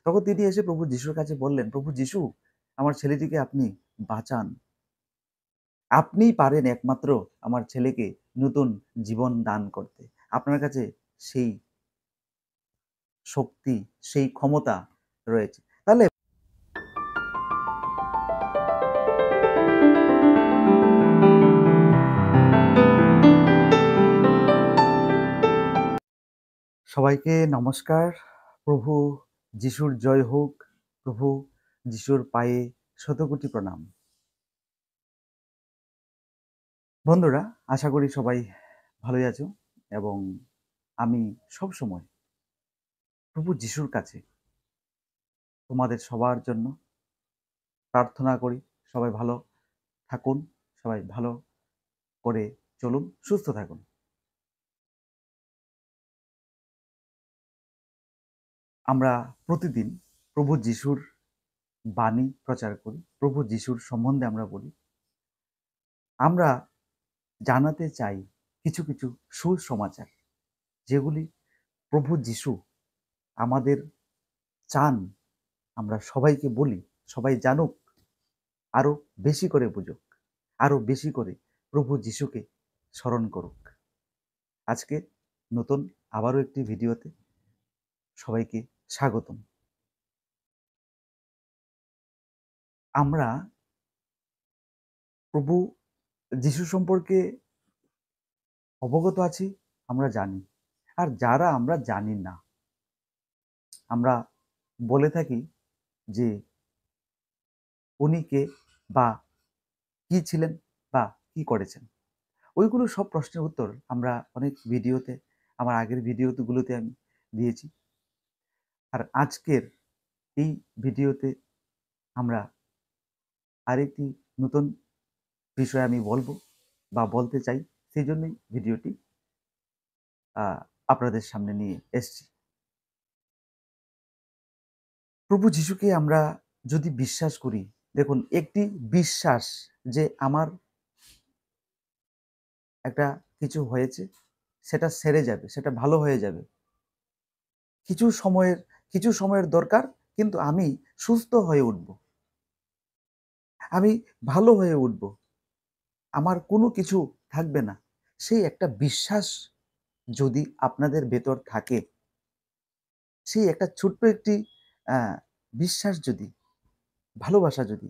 তখন তিনি এসে প্রভু যিশুর কাছে বললেন, প্রভু যিশু, আমার ছেলেটিকে আপনি বাঁচান। আপনিই পারেন একমাত্র আমার ছেলেকে নতুন জীবন দান করতে। আপনার কাছে সেই শক্তি, সেই ক্ষমতা রয়েছে। তাহলে সবাইকে নমস্কার। প্রভু যিশুর জয় হোক। প্রভু যিশুর পায়ে শতকোটি প্রণাম। বন্ধুরা, আশা করি সবাই ভালোই আছো এবং আমি সব সময় প্রভু যিশুর কাছে তোমাদের সবার জন্য প্রার্থনা করি। সবাই ভালো থাকুন, সবাই ভালো করে চলুন, সুস্থ থাকুন। আমরা প্রতিদিন প্রভু যিশুর বাণী প্রচার করি, প্রভু যিশুর সম্বন্ধে আমরা বলি। আমরা জানাতে চাই কিছু কিছু সুসমাচার, যেগুলি প্রভু যিশু আমাদের চান আমরা সবাইকে বলি, সবাই জানুক, আরো বেশি করে বুঝুক, আরো বেশি করে প্রভু যিশুকে স্মরণ করুক। আজকে নতুন আবারও একটি ভিডিওতে সবাইকে স্বাগতম। আমরা প্রভু যিশু সম্পর্কে অবগত আছি, আমরা জানি। আর যারা আমরা জানি না, আমরা বলে থাকি যে উনি কে, বা কি ছিলেন, বা কি করেছেন। ওইগুলো সব প্রশ্নের উত্তর আমরা অনেক ভিডিওতে, আমার আগের ভিডিওগুলোতে আমি দিয়েছি। আর আজকের এই ভিডিওতে আমরা আরেকটি নতুন বিষয় আমি বলবো বা বলতে চাই, সেই জন্যই ভিডিওটি আপনাদের সামনে নিয়ে এসছি। প্রভু যিশুকে আমরা যদি বিশ্বাস করি, দেখুন, একটি বিশ্বাস যে আমার একটা কিছু হয়েছে, সেটা সেরে যাবে, সেটা ভালো হয়ে যাবে, কিছু সময়ের দরকার, কিন্তু আমি সুস্থ হয়ে উঠব, আমি ভালো হয়ে উঠব, আমার কোনো কিছু থাকবে না। সেই একটা বিশ্বাস যদি আপনাদের ভেতর থাকে, সেই একটা ছোট্ট একটি বিশ্বাস যদি, ভালোবাসা যদি,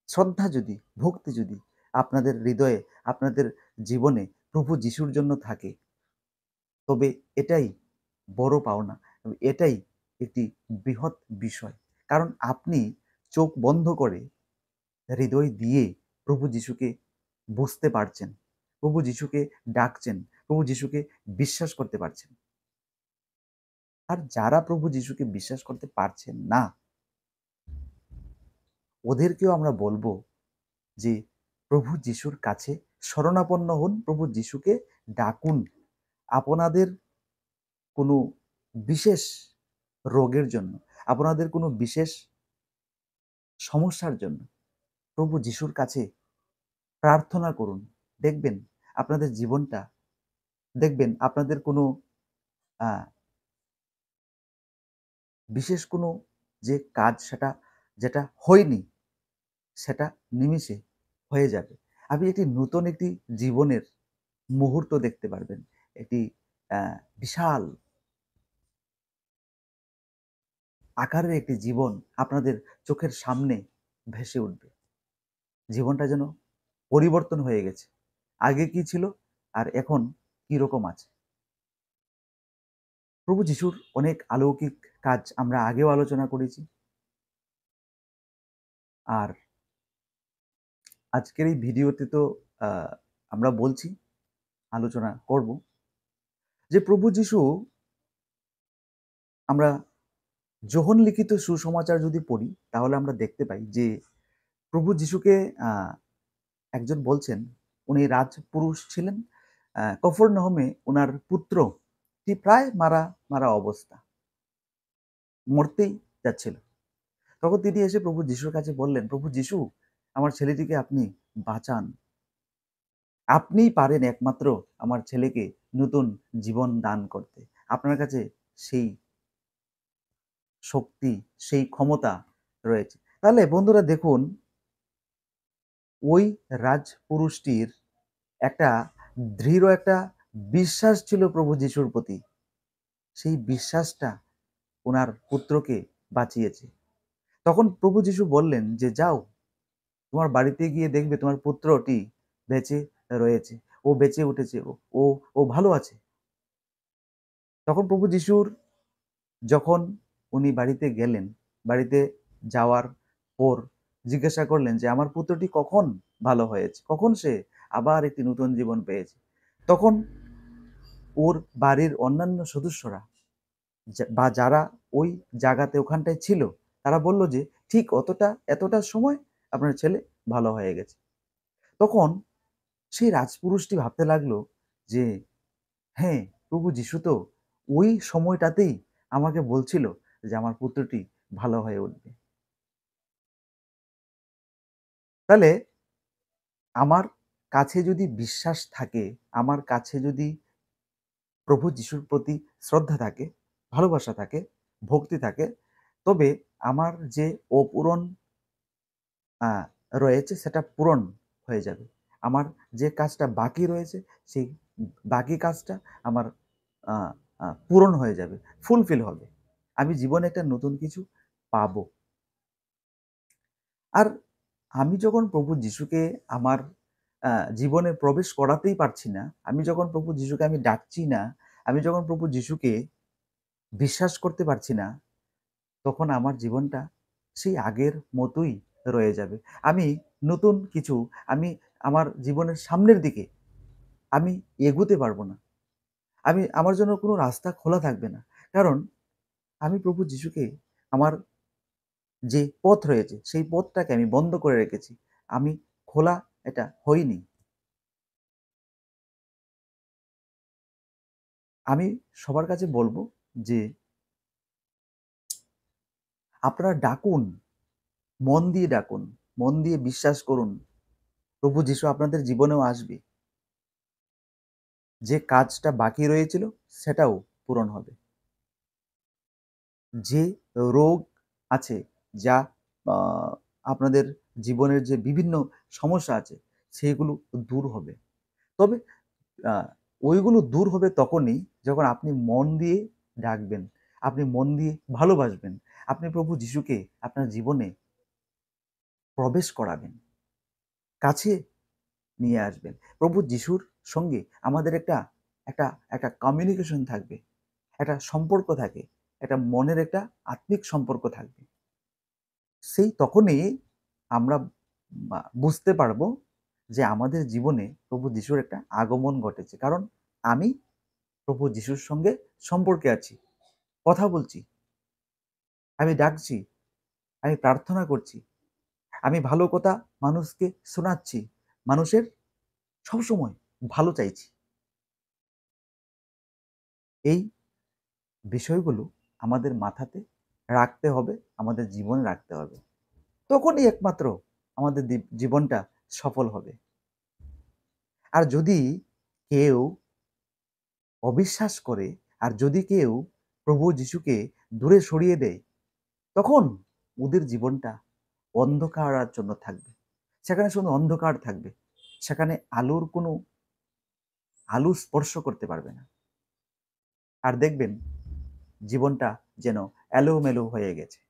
শ্রদ্ধা যদি, ভক্তি যদি আপনাদের হৃদয়ে, আপনাদের জীবনে প্রভু যিশুর জন্য থাকে, তবে এটাই বড় পাওনা, এটাই একটি বৃহৎ বিষয়। কারণ আপনি চোখ বন্ধ করে হৃদয় দিয়ে প্রভু যিশুকে বুঝতে পারছেন, প্রভু যিশুকে ডাকছেন, প্রভু যিশুকে বিশ্বাস করতে পারছেন। আর যারা প্রভু যিশুকে বিশ্বাস করতে পারছেন না, ওদেরকেও আমরা বলবো যে প্রভু যিশুর কাছে শরণাপন্ন হন, প্রভু যিশুকে ডাকুন। আপনাদের কোনো বিশেষ রোগের জন্য, আপনাদের কোনো বিশেষ সমস্যার জন্য প্রভু যিশুর কাছে প্রার্থনা করুন। দেখবেন আপনাদের জীবনটা, দেখবেন আপনাদের কোনো বিশেষ কোনো যে কাজ, সেটা যেটা হয়নি, সেটা নিমিষে হয়ে যাবে। আপনি একটি নতুন একটি জীবনের মুহূর্ত দেখতে পারবেন। একটি বিশাল আকারের একটি জীবন আপনাদের চোখের সামনে ভেসে উঠবে। জীবনটা যেন পরিবর্তন হয়ে গেছে। আগে কি ছিল আর এখন কি রকম আছে। প্রভু যিশুর অনেক অলৌকিক কাজ আমরা আগেও আলোচনা করেছি। আর আজকের এই ভিডিওতে তো আমরা বলছি, আলোচনা করব যে প্রভু যিশু, আমরা যোহন লিখিত সুসমাচার যদি পড়ি, তাহলে আমরা দেখতে পাই যে প্রভু যিশুকে একজন বলছেন, উনি রাজপুরুষ ছিলেন, কফরনহমে ওনার পুত্রটি প্রায় মারা মারা অবস্থা, মরতেই যাচ্ছিল। তখন তিনি এসে প্রভু যিশুর কাছে বললেন, প্রভু যিশু, আমার ছেলেটিকে আপনি বাঁচান। আপনিই পারেন একমাত্র আমার ছেলেকে নতুন জীবন দান করতে। আপনার কাছে সেই শক্তি, সেই ক্ষমতা রয়েছে। তাহলে বন্ধুরা দেখুন, ওই রাজপুরুষটির একটা দৃঢ় একটা বিশ্বাস ছিল প্রভু যিশুর প্রতি। সেই বিশ্বাসটা উনার পুত্রকে বাঁচিয়েছে। তখন প্রভু যিশু বললেন যে, "যাও, তোমার বাড়িতে গিয়ে দেখবে তোমার পুত্রটি বেঁচে রয়েছে। ও বেঁচে উঠেছে। ও ও ভালো আছে।" তখন প্রভু যিশুর যখন উনি বাড়িতে গেলেন, বাড়িতে যাওয়ার পর জিজ্ঞাসা করলেন যে, "আমার পুত্রটি কখন ভালো হয়েছে? কখন সে আবার একটি নতুন জীবন পেয়েছে?" তখন ওর বাড়ির অন্যান্য সদস্যরা বা যারা ওই জায়গাতে ওখানটায় ছিল, তারা বলল যে, "ঠিক এতটা সময় আপনার ছেলে ভালো হয়ে গেছে।" তখন সেই রাজপুরুষটি ভাবতে লাগলো যে, "হ্যাঁ, প্রভু যিশু তো ওই সময়টাতেই আমাকে বলছিল যে আমার পুত্রটি ভালো হয়ে উঠবে। তাহলে আমার কাছে যদি বিশ্বাস থাকে, আমার কাছে যদি প্রভু যিশুর প্রতি শ্রদ্ধা থাকে, ভালোবাসা থাকে, ভক্তি থাকে, তবে আমার যে অপূরণ আ রয়েছে সেটা পূরণ হয়ে যাবে। আমার যে কাজটা বাকি রয়েছে সেই বাকি কাজটা আমার আ আ পূরণ হয়ে যাবে, ফুলফিল হবে। আমি জীবনে একটা নতুন কিছু পাবো। আর আমি যখন প্রভু যিশুকে আমার জীবনে প্রবেশ করাতেই পারছি না, আমি যখন প্রভু যিশুকে আমি ডাকছি না, আমি যখন প্রভু যিশুকে বিশ্বাস করতে পারছি না, তখন আমার জীবনটা সেই আগের মতোই রয়ে যাবে। আমি নতুন কিছু আমি আমার জীবনের সামনের দিকে আমি এগুতে পারবো না। আমার জন্য কোনো রাস্তা খোলা থাকবে না। কারণ আমি প্রভু যিশুকে আমার যে পথ রয়েছে, সেই পথটাকে আমি বন্ধ করে রেখেছি। আমি খোলা এটা হইনি। আমি সবার কাছে বলব যে, আপনারা ডাকুন, মন দিয়ে ডাকুন, মন দিয়ে বিশ্বাস করুন। প্রভু যিশু আপনাদের জীবনেও আসবে। যে কাজটা বাকি রয়েছিল সেটাও পূরণ হবে। যে রোগ আছে, যা আ আপনাদের জীবনের যে বিভিন্ন সমস্যা আছে, সেগুলো দূর হবে। তবে আ ওইগুলো দূর হবে তখনই যখন আপনি মন দিয়ে ডাকবেন, আপনি মন দিয়ে ভালোবাসবেন। আপনি প্রভু যিশুকে আপনার জীবনে প্রবেশ করাবেন, কাছে নিয়ে আসবেন। প্রভু যিশুর সঙ্গে আমাদের একটা একটা কমিউনিকেশন থাকবে, একটা সম্পর্ক থাকে, একটা মনের একটা আত্মিক সম্পর্ক থাকবে। সেই তখনই আমরা বুঝতে পারবো যে আমাদের জীবনে প্রভু যিশুর একটা আগমন ঘটেছে। কারণ আমি প্রভু যিশুর সঙ্গে সম্পর্কে আছি, কথা বলছি, আমি ডাকছি, আমি প্রার্থনা করছি, আমি ভালো কথা মানুষকে শোনাচ্ছি, মানুষের সবসময় ভালো চাইছি। এই বিষয়গুলো আমাদের মাথাতে রাখতে হবে, আমাদের জীবনে রাখতে হবে। তখনই একমাত্র আমাদের জীবনটা সফল হবে। আর যদি কেউ অবিশ্বাস করে, আর যদি কেউ প্রভু যিশুকে দূরে সরিয়ে দেয়, তখন ওদের জীবনটা অন্ধকার জন্য থাকবে। সেখানে শুধু অন্ধকার থাকবে। সেখানে আলো স্পর্শ করতে পারবে না। আর দেখবেন জীবনটা যেন এলোমেলো হয়ে গেছে।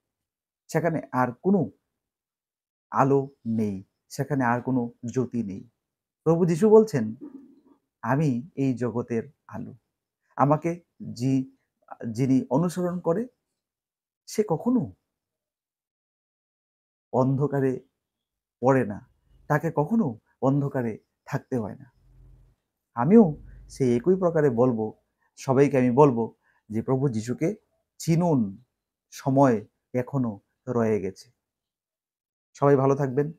সেখানে আর কোনো আলো নেই। সেখানে আর কোনো জ্যোতি নেই। প্রভু যিশু বলছেন, "আমি এই জগতের আলো। আমাকে যি যিনি অনুসরণ করে সে কখনো অন্ধকারে পড়ে না। তাকে কখনো অন্ধকারে থাকতে হয় না।" আমিও সেই একই প্রকারে বলবো, সবাইকে আমি বলবো যে প্রভু যিশুকে চিনুন, সময় এখনো রয়ে গেছে। সবাই ভালো থাকবেন,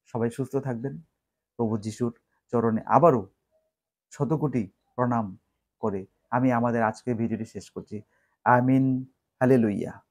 সবাই সুস্থ থাকবেন। প্রভু যিশুর চরণে আবারও শতকোটি প্রণাম করে আমি আমাদের আজকের ভিডিওটি শেষ করছি। আমিন। হালেলুইয়া।